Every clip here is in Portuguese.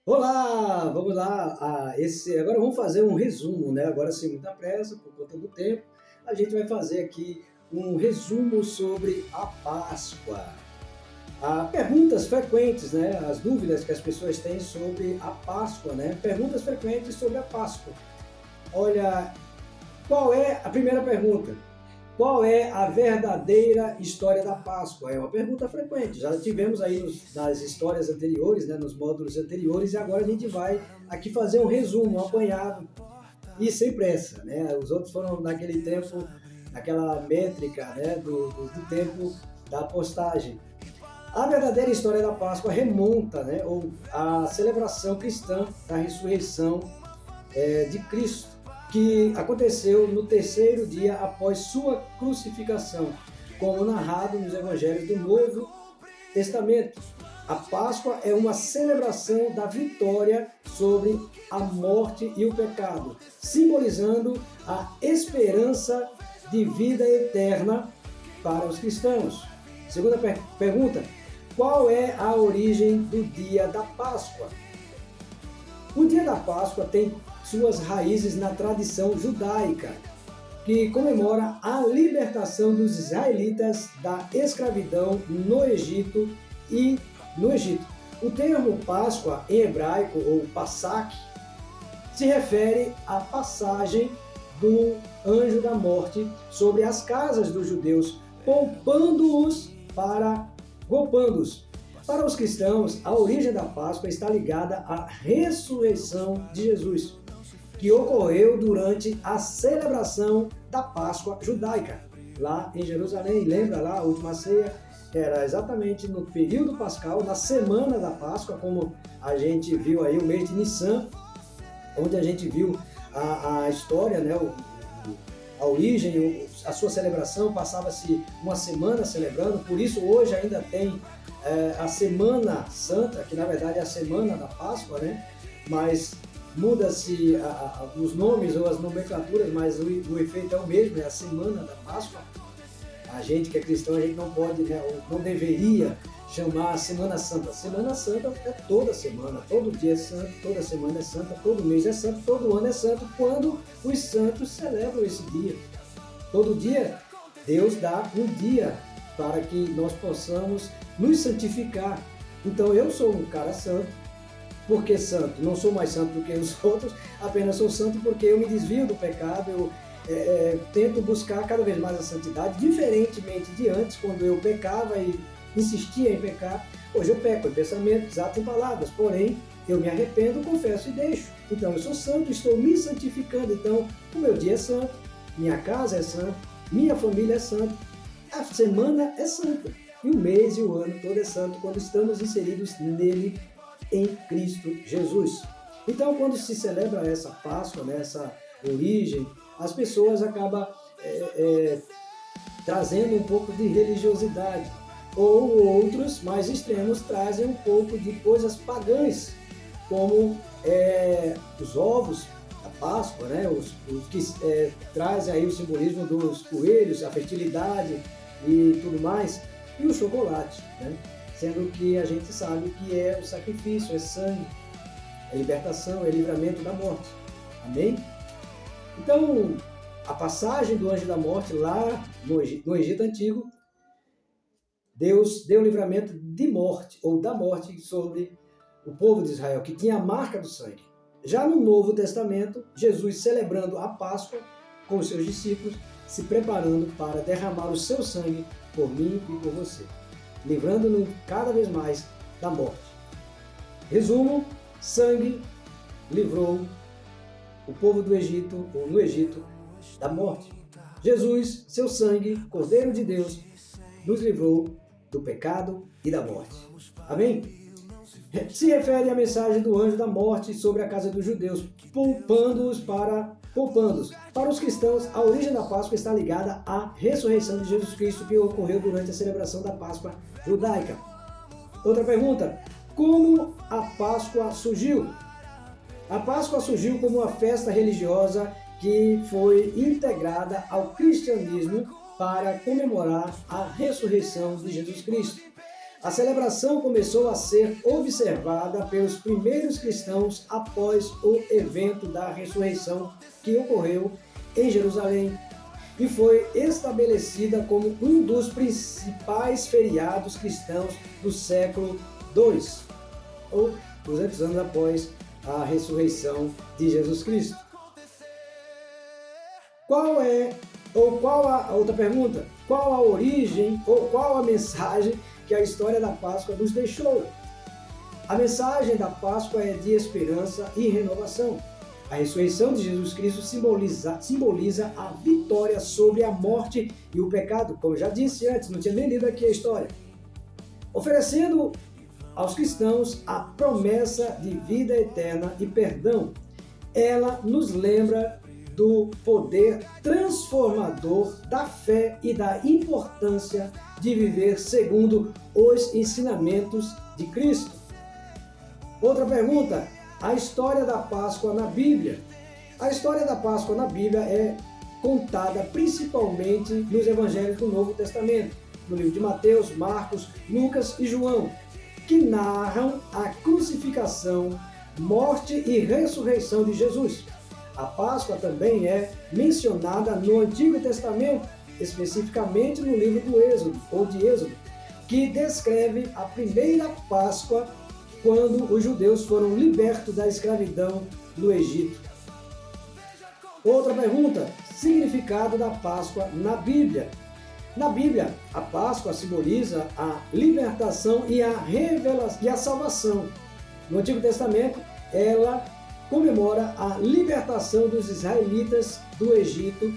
Olá, vamos lá. Agora vamos fazer um resumo, né? Agora sem muita pressa, por conta do tempo, a gente vai fazer aqui um resumo sobre a Páscoa. Perguntas frequentes, né? As dúvidas que as pessoas têm sobre a Páscoa, né? Perguntas frequentes sobre a Páscoa. Olha, qual é a primeira pergunta? Qual é a verdadeira história da Páscoa? É uma pergunta frequente. Já tivemos aí nas histórias anteriores, né, nos módulos anteriores, e agora a gente vai aqui fazer um resumo, um apanhado e sem pressa, né? Os outros foram naquele tempo, naquela métrica, né, do tempo da postagem. A verdadeira história da Páscoa remonta, né, ou à celebração cristã da ressurreição de Cristo, que aconteceu no terceiro dia após sua crucificação, como narrado nos evangelhos do Novo Testamento. A Páscoa é uma celebração da vitória sobre a morte e o pecado, simbolizando a esperança de vida eterna para os cristãos. Segunda pergunta: qual é a origem do dia da Páscoa? O dia da Páscoa tem suas raízes na tradição judaica, que comemora a libertação dos israelitas da escravidão no Egito. O termo Páscoa em hebraico, ou Pasach, se refere à passagem do anjo da morte sobre as casas dos judeus, golpeando-os. Para os cristãos, a origem da Páscoa está ligada à ressurreição de Jesus, que ocorreu durante a celebração da Páscoa judaica, lá em Jerusalém. Lembra lá a última ceia? Era exatamente no período pascal, na semana da Páscoa, como a gente viu aí o mês de Nissan, onde a gente viu a história, né, a origem, a sua celebração. Passava-se uma semana celebrando, por isso hoje ainda tem a Semana Santa, que na verdade é a Semana da Páscoa, né? Mas muda-se os nomes ou as nomenclaturas, mas o efeito é o mesmo, é a Semana da Páscoa. A gente que é cristão, a gente não pode, né, ou não deveria chamar a Semana Santa. Semana Santa é toda semana, todo dia é santo, toda semana é santa, todo mês é santo, todo ano é santo, quando os santos celebram esse dia. Todo dia, Deus dá um dia para que nós possamos nos santificar. Então eu sou um cara santo. Por que santo? Não sou mais santo do que os outros, apenas sou santo porque eu me desvio do pecado, eu tento buscar cada vez mais a santidade, diferentemente de antes, quando eu pecava e insistia em pecar. Hoje eu peco em pensamentos, atos e palavras, porém eu me arrependo, confesso e deixo. Então eu sou santo, estou me santificando. Então o meu dia é santo, minha casa é santa, minha família é santa, a semana é santa, e o mês e o ano todo é santo quando estamos inseridos nele, em Cristo Jesus. Então, quando se celebra essa Páscoa, né, essa origem, as pessoas acabam trazendo um pouco de religiosidade, ou outros mais extremos trazem um pouco de coisas pagãs, como os ovos da Páscoa, né, os que trazem aí o simbolismo dos coelhos, a fertilidade e tudo mais, e o chocolate, né? Sendo que a gente sabe que é o sacrifício, é sangue, é libertação, é livramento da morte. Amém? Então, a passagem do anjo da morte lá no Egito Antigo, Deus deu livramento de morte, ou da morte, sobre o povo de Israel, que tinha a marca do sangue. Já no Novo Testamento, Jesus celebrando a Páscoa com os seus discípulos, se preparando para derramar o seu sangue por mim e por você, livrando-nos cada vez mais da morte. Resumo: sangue livrou o povo do Egito, ou no Egito, da morte. Jesus, seu sangue, Cordeiro de Deus, nos livrou do pecado e da morte. Amém? Se refere à mensagem do anjo da morte sobre a casa dos judeus, poupando-os. Para os cristãos, a origem da Páscoa está ligada à ressurreição de Jesus Cristo, que ocorreu durante a celebração da Páscoa judaica. Outra pergunta: como a Páscoa surgiu? A Páscoa surgiu como uma festa religiosa que foi integrada ao cristianismo para comemorar a ressurreição de Jesus Cristo. A celebração começou a ser observada pelos primeiros cristãos após o evento da ressurreição que ocorreu em Jerusalém e foi estabelecida como um dos principais feriados cristãos do século II, ou 200 anos após a ressurreição de Jesus Cristo. Outra pergunta, qual a origem ou qual a mensagem que a história da Páscoa nos deixou? A mensagem da Páscoa é de esperança e renovação. A ressurreição de Jesus Cristo simboliza a vitória sobre a morte e o pecado, como eu já disse antes, não tinha nem lido aqui a história. Oferecendo aos cristãos a promessa de vida eterna e perdão. Ela nos lembra do poder transformador da fé e da importância de viver segundo os ensinamentos de Cristo. Outra pergunta, a história da Páscoa na Bíblia. A história da Páscoa na Bíblia é contada principalmente nos evangelhos do Novo Testamento, no livro de Mateus, Marcos, Lucas e João, que narram a crucificação, morte e ressurreição de Jesus. A Páscoa também é mencionada no Antigo Testamento, especificamente no livro do Êxodo, ou de Êxodo, que descreve a primeira Páscoa quando os judeus foram libertos da escravidão no Egito. Outra pergunta, significado da Páscoa na Bíblia. Na Bíblia, a Páscoa simboliza a libertação e a revelação e a salvação. No Antigo Testamento, ela comemora a libertação dos israelitas do Egito,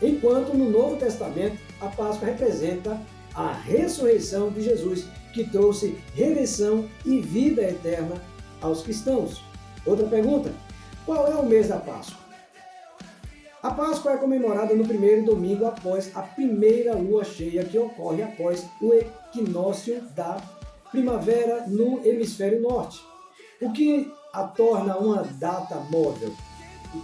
enquanto no Novo Testamento a Páscoa representa a ressurreição de Jesus, que trouxe redenção e vida eterna aos cristãos. Outra pergunta, qual é o mês da Páscoa? A Páscoa é comemorada no primeiro domingo após a primeira lua cheia, que ocorre após o equinócio da primavera no hemisfério norte. O que a torna uma data móvel? O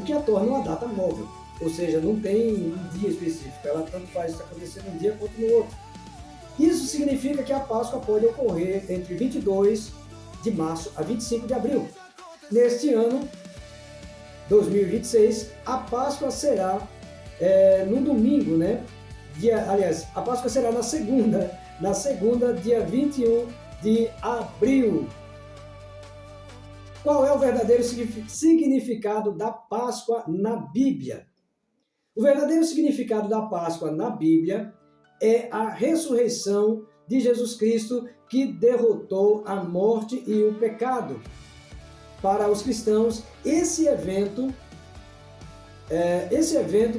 que a torna uma data móvel? Ou seja, não tem um dia específico, ela tanto faz acontecer num dia quanto no outro. Isso significa que a Páscoa pode ocorrer entre 22 de março a 25 de abril. Neste ano, 2026, a Páscoa será no domingo, né? A Páscoa será na segunda, dia 21 de abril. Qual é o verdadeiro significado da Páscoa na Bíblia? O verdadeiro significado da Páscoa na Bíblia é a ressurreição de Jesus Cristo, que derrotou a morte e o pecado. Para os cristãos, esse evento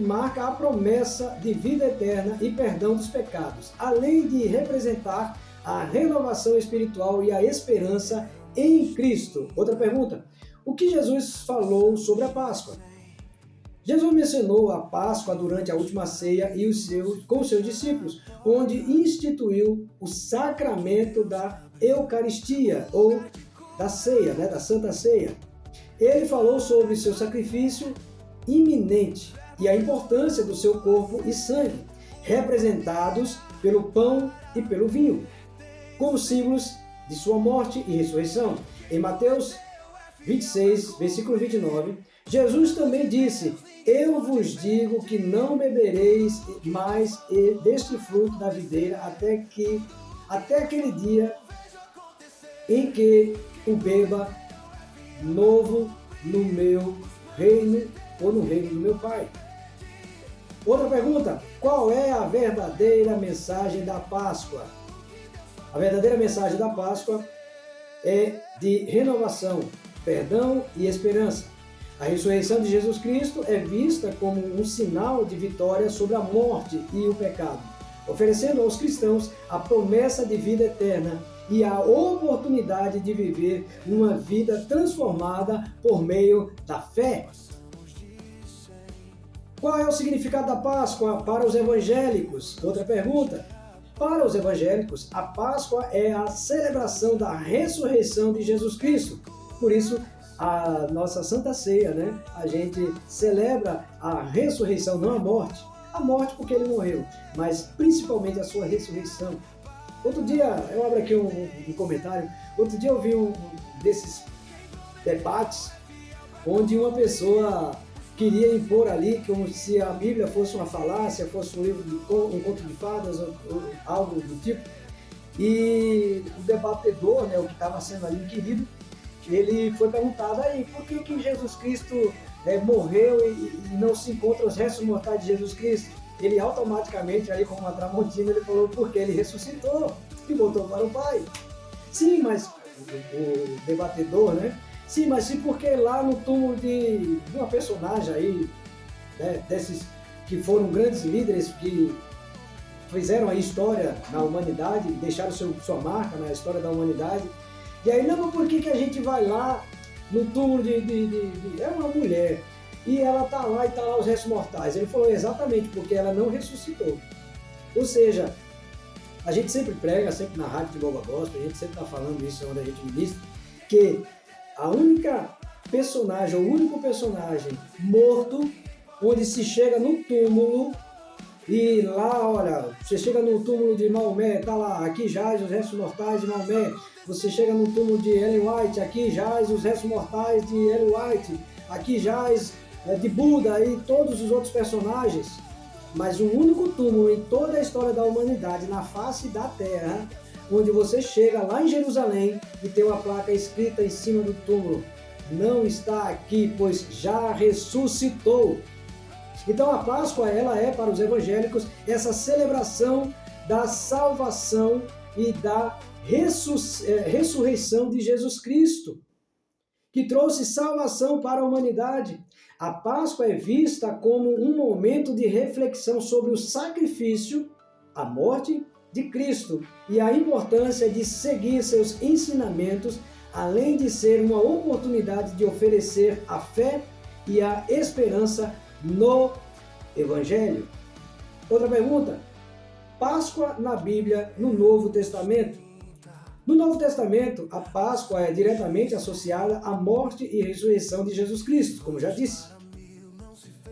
marca a promessa de vida eterna e perdão dos pecados, além de representar a renovação espiritual e a esperança em Cristo. Outra pergunta, o que Jesus falou sobre a Páscoa? Jesus mencionou a Páscoa durante a última ceia com os seus discípulos, onde instituiu o sacramento da Eucaristia, ou da ceia, da Santa Ceia. Ele falou sobre seu sacrifício iminente e a importância do seu corpo e sangue, representados pelo pão e pelo vinho, como símbolos de sua morte e ressurreição. Em Mateus 26, versículo 29, Jesus também disse: eu vos digo que não bebereis mais deste fruto da videira até aquele dia em que o beba novo no meu reino ou no reino do meu Pai. Outra pergunta, qual é a verdadeira mensagem da Páscoa? A verdadeira mensagem da Páscoa é de renovação, perdão e esperança. A ressurreição de Jesus Cristo é vista como um sinal de vitória sobre a morte e o pecado, oferecendo aos cristãos a promessa de vida eterna e a oportunidade de viver uma vida transformada por meio da fé. Qual é o significado da Páscoa para os evangélicos? Outra pergunta. Para os evangélicos, a Páscoa é a celebração da ressurreição de Jesus Cristo. Por isso, a nossa Santa Ceia, a gente celebra a ressurreição, não a morte. A morte porque ele morreu, mas principalmente a sua ressurreição. Outro dia, eu abro aqui um comentário, outro dia eu vi um desses debates onde uma pessoa queria impor ali como se a Bíblia fosse uma falácia, fosse um livro um conto de fadas, ou algo do tipo. E o debatedor, né, o que estava sendo ali inquirido, ele foi perguntado aí, por que Jesus Cristo morreu e não se encontra os restos mortais de Jesus Cristo? Ele automaticamente, ali como uma tramontina, ele falou, porque ele ressuscitou e voltou para o Pai. Sim, mas o debatedor, né? Sim, mas sim porque lá no túmulo de uma personagem aí, né, desses que foram grandes líderes que fizeram a história na humanidade, deixaram sua marca na história da humanidade. E aí, não, por que a gente vai lá no túmulo é uma mulher, e ela tá lá e tá lá os restos mortais? Ele falou, exatamente, porque ela não ressuscitou. Ou seja, a gente sempre prega, sempre na rádio de Boba Gospel, a gente sempre está falando isso onde a gente ministra, que a única personagem, o único personagem morto, onde se chega no túmulo, e lá, olha, você chega no túmulo de Maomé, tá lá, aqui jaz os restos mortais de Maomé. Você chega no túmulo de Ellen White, aqui jaz os restos mortais de Ellen White. Aqui jaz de Buda e todos os outros personagens. Mas um único túmulo em toda a história da humanidade, na face da Terra, onde você chega lá em Jerusalém e tem uma placa escrita em cima do túmulo: não está aqui, pois já ressuscitou. Então a Páscoa, ela é para os evangélicos essa celebração da salvação e da ressurreição de Jesus Cristo, que trouxe salvação para a humanidade. A Páscoa é vista como um momento de reflexão sobre o sacrifício, a morte de Cristo e a importância de seguir seus ensinamentos, além de ser uma oportunidade de oferecer a fé e a esperança no Evangelho. Outra pergunta: Páscoa na Bíblia, no Novo Testamento. No Novo Testamento, a Páscoa é diretamente associada à morte e ressurreição de Jesus Cristo, como já disse.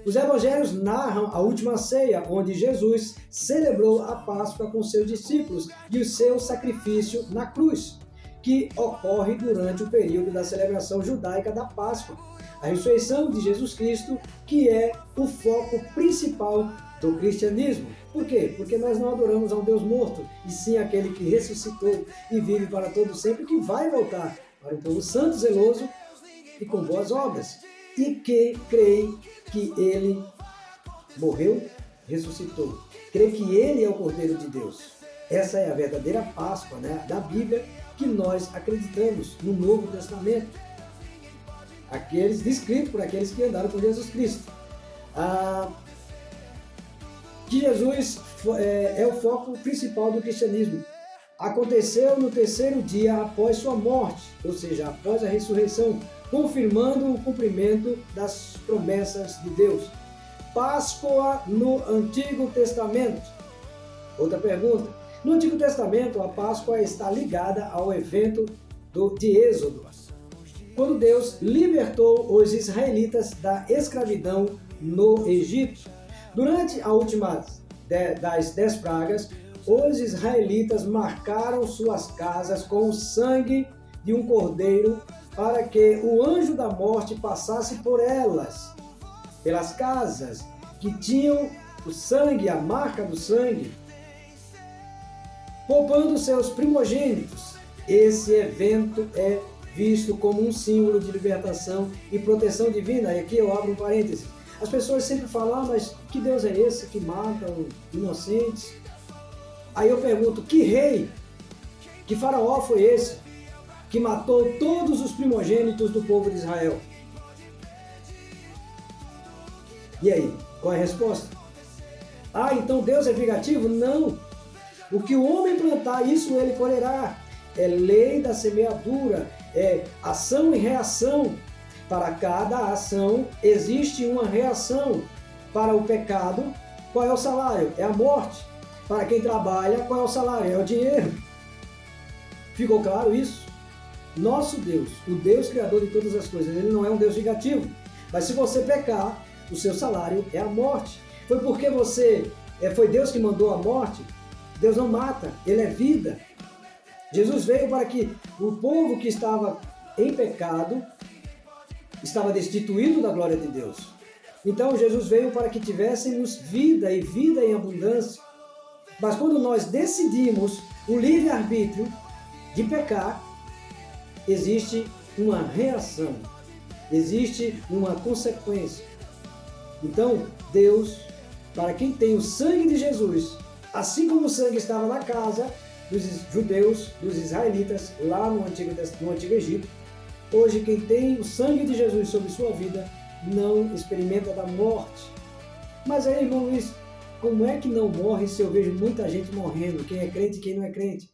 Os evangelhos narram a última ceia, onde Jesus celebrou a Páscoa com seus discípulos e o seu sacrifício na cruz, que ocorre durante o período da celebração judaica da Páscoa. A ressurreição de Jesus Cristo, que é o foco principal do cristianismo. Por quê? Porque nós não adoramos a um Deus morto, e sim aquele que ressuscitou e vive para todo sempre, que vai voltar para um povo santo, zeloso e com boas obras, e que crê que ele morreu, ressuscitou. Crê que ele é o Cordeiro de Deus. Essa é a verdadeira Páscoa, né, da Bíblia, que nós acreditamos no Novo Testamento. Aqueles descritos por aqueles que andaram com Jesus Cristo. Que Jesus é o foco principal do cristianismo. Aconteceu no terceiro dia após sua morte, ou seja, após a ressurreição, confirmando o cumprimento das promessas de Deus. Páscoa no Antigo Testamento. Outra pergunta: no Antigo Testamento, a Páscoa está ligada ao evento de Êxodo, quando Deus libertou os israelitas da escravidão no Egito. Durante a última das 10 pragas, os israelitas marcaram suas casas com o sangue de um cordeiro para que o anjo da morte passasse por elas, pelas casas que tinham o sangue, a marca do sangue, poupando seus primogênitos. Esse evento é visto como um símbolo de libertação e proteção divina. E aqui eu abro um parêntese. As pessoas sempre falam, mas que Deus é esse que mata inocentes? Aí eu pergunto, que rei, que faraó foi esse que matou todos os primogênitos do povo de Israel? E aí, qual é a resposta? Então Deus é vingativo? Não. O que o homem plantar, isso ele colherá. É lei da semeadura, é ação e reação. Para cada ação existe uma reação. Para o pecado, qual é o salário? É a morte. Para quem trabalha, qual é o salário? É o dinheiro. Ficou claro isso? Nosso Deus, o Deus criador de todas as coisas, ele não é um Deus vingativo. Mas se você pecar, o seu salário é a morte. Foi porque foi Deus que mandou a morte? Deus não mata, Ele é vida. Jesus veio para que o povo que estava em pecado, estava destituído da glória de Deus. Então Jesus veio para que tivéssemos vida e vida em abundância. Mas quando nós decidimos o livre-arbítrio de pecar, existe uma reação, existe uma consequência. Então, Deus, para quem tem o sangue de Jesus, assim como o sangue estava na casa dos judeus, dos israelitas, lá no Antigo Egito, hoje quem tem o sangue de Jesus sobre sua vida não experimenta da morte. Mas aí, irmão Luiz, como é que não morre se eu vejo muita gente morrendo? Quem é crente e quem não é crente?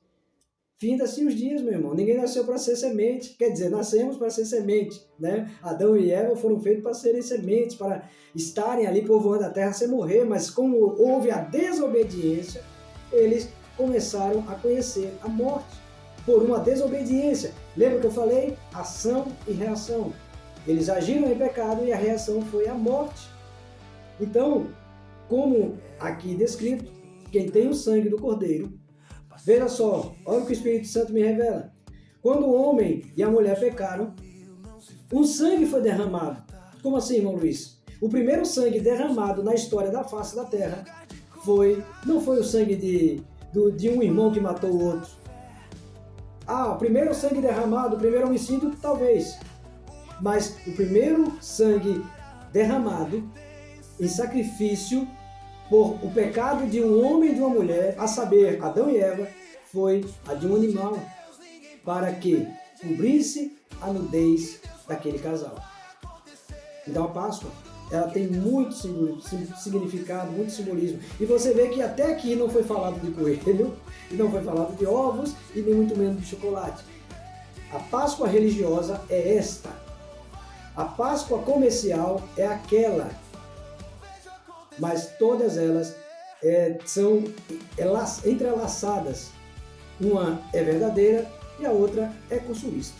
Finda-se os dias, meu irmão. Ninguém nasceu para ser semente. Quer dizer, nascemos para ser semente, né? Adão e Eva foram feitos para serem sementes, para estarem ali povoando a terra sem morrer. Mas como houve a desobediência, eles começaram a conhecer a morte por uma desobediência. Lembra que eu falei? Ação e reação. Eles agiram em pecado e a reação foi a morte. Então, como aqui descrito, quem tem o sangue do Cordeiro, veja só, olha o que o Espírito Santo me revela. Quando o homem e a mulher pecaram, o sangue foi derramado. Como assim, irmão Luiz? O primeiro sangue derramado na história da face da terra não foi o sangue de um irmão que matou o outro. O primeiro sangue derramado, o primeiro homicídio, talvez. Mas o primeiro sangue derramado em sacrifício por o pecado de um homem e de uma mulher, a saber, Adão e Eva, foi a de um animal, para que cobrisse a nudez daquele casal. Então a Páscoa, ela tem muito significado, muito simbolismo. E você vê que até aqui não foi falado de coelho, e não foi falado de ovos, e nem muito menos de chocolate. A Páscoa religiosa é esta. A Páscoa comercial é aquela. Mas todas elas são entrelaçadas. Uma é verdadeira e a outra é consumista.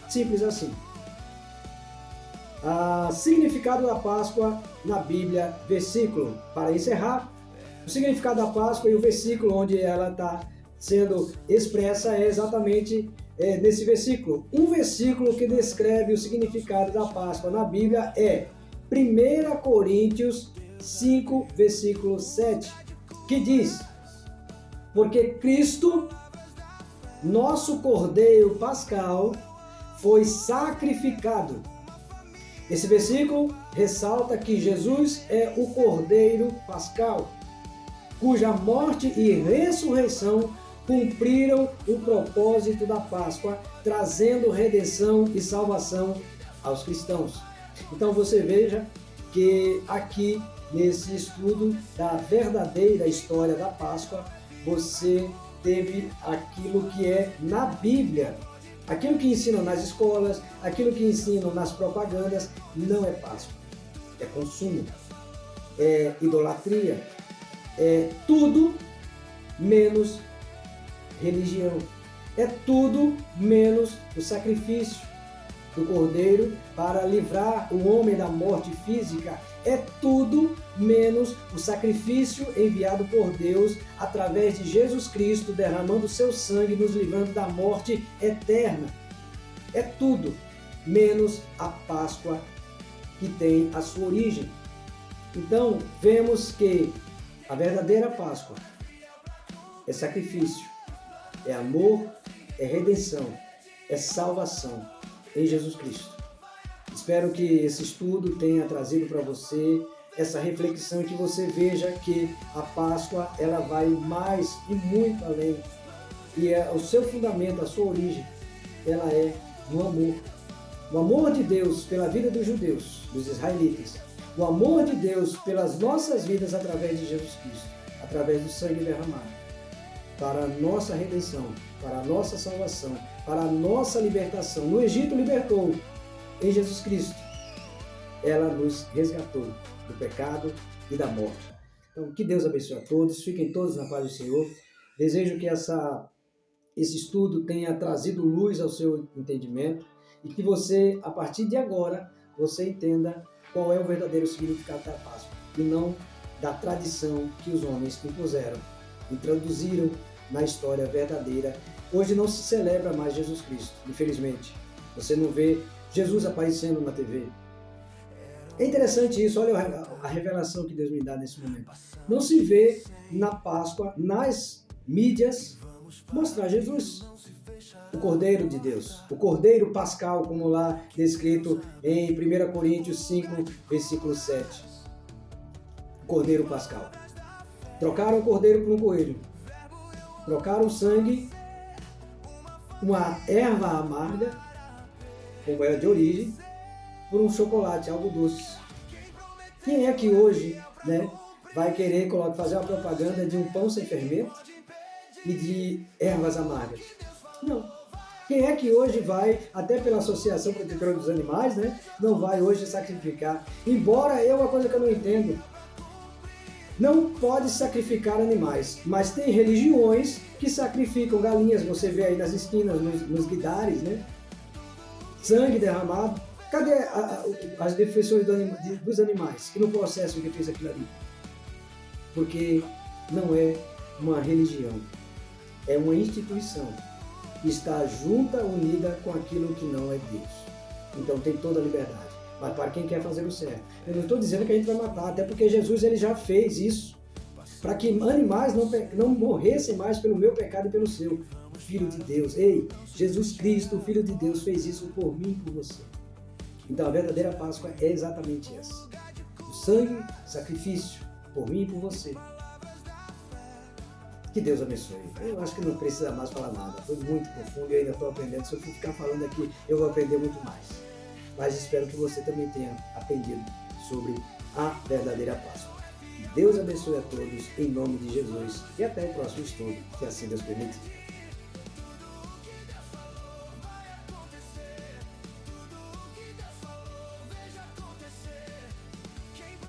Simples assim. Significado da Páscoa na Bíblia, versículo. Para encerrar, o significado da Páscoa e o versículo onde ela está sendo expressa é exatamente nesse versículo. Um versículo que descreve o significado da Páscoa na Bíblia é 1 Coríntios 5, versículo 7, que diz: porque Cristo, nosso Cordeiro Pascal, foi sacrificado. Esse versículo ressalta que Jesus é o Cordeiro Pascal, cuja morte e ressurreição cumpriram o propósito da Páscoa, trazendo redenção e salvação aos cristãos. Então você veja que aqui, nesse estudo da verdadeira história da Páscoa, você teve aquilo que é na Bíblia. Aquilo que ensinam nas escolas, aquilo que ensinam nas propagandas, não é Páscoa. É consumo, é idolatria, é tudo menos religião. É tudo menos o sacrifício do Cordeiro para livrar o homem da morte física. É tudo menos o sacrifício enviado por Deus através de Jesus Cristo, derramando seu sangue, nos livrando da morte eterna. É tudo menos a Páscoa que tem a sua origem. Então, vemos que a verdadeira Páscoa é sacrifício, é amor, é redenção, é salvação em Jesus Cristo. Espero que esse estudo tenha trazido para você essa reflexão e que você veja que a Páscoa ela vai mais e muito além. E o seu fundamento, a sua origem, ela é no amor. O amor de Deus pela vida dos judeus, dos israelitas. O amor de Deus pelas nossas vidas através de Jesus Cristo, através do sangue derramado. Para a nossa redenção, para a nossa salvação, para a nossa libertação. No Egito libertou, em Jesus Cristo, ela nos resgatou do pecado e da morte. Então, que Deus abençoe a todos, fiquem todos na paz do Senhor. Desejo que esse estudo tenha trazido luz ao seu entendimento e que você, a partir de agora, você entenda qual é o verdadeiro significado da Páscoa e não da tradição que os homens impuseram, introduziram na história verdadeira. Hoje não se celebra mais Jesus Cristo, infelizmente. Você não vê Jesus aparecendo na TV. É interessante isso, olha a revelação que Deus me dá nesse momento. Não se vê na Páscoa, nas mídias, mostrar Jesus, o Cordeiro de Deus, o Cordeiro Pascal, como lá descrito em 1 Coríntios 5, versículo 7. O Cordeiro Pascal. Trocaram o cordeiro por um coelho. Trocaram o sangue, uma erva amarga, como era de origem, por um chocolate, algo doce. Quem é que hoje, vai querer fazer uma propaganda de um pão sem fermento e de ervas amargas? Não. Quem é que hoje vai, até pela Associação Protetora dos Animais, não vai hoje sacrificar? Embora é uma coisa que eu não entendo. Não pode sacrificar animais, mas tem religiões que sacrificam galinhas, você vê aí nas esquinas, nos guidares, sangue derramado. Cadê as defensores dos animais que não processam o que fez aquilo ali? Porque não é uma religião, é uma instituição que está junta, unida com aquilo que não é Deus. Então tem toda a liberdade, mas para quem quer fazer o certo. Eu não estou dizendo que a gente vai matar, até porque Jesus ele já fez isso, para que animais não morressem mais pelo meu pecado e pelo seu. O Filho de Deus, Jesus Cristo, o Filho de Deus, fez isso por mim e por você. Então a verdadeira Páscoa é exatamente essa. O sangue, sacrifício, por mim e por você. Que Deus abençoe. Eu acho que não precisa mais falar nada. Foi muito profundo e eu ainda estou aprendendo. Se eu for ficar falando aqui, eu vou aprender muito mais. Mas espero que você também tenha aprendido sobre a verdadeira Páscoa. Deus abençoe a todos, em nome de Jesus. E até o próximo estudo, se assim Deus permitir.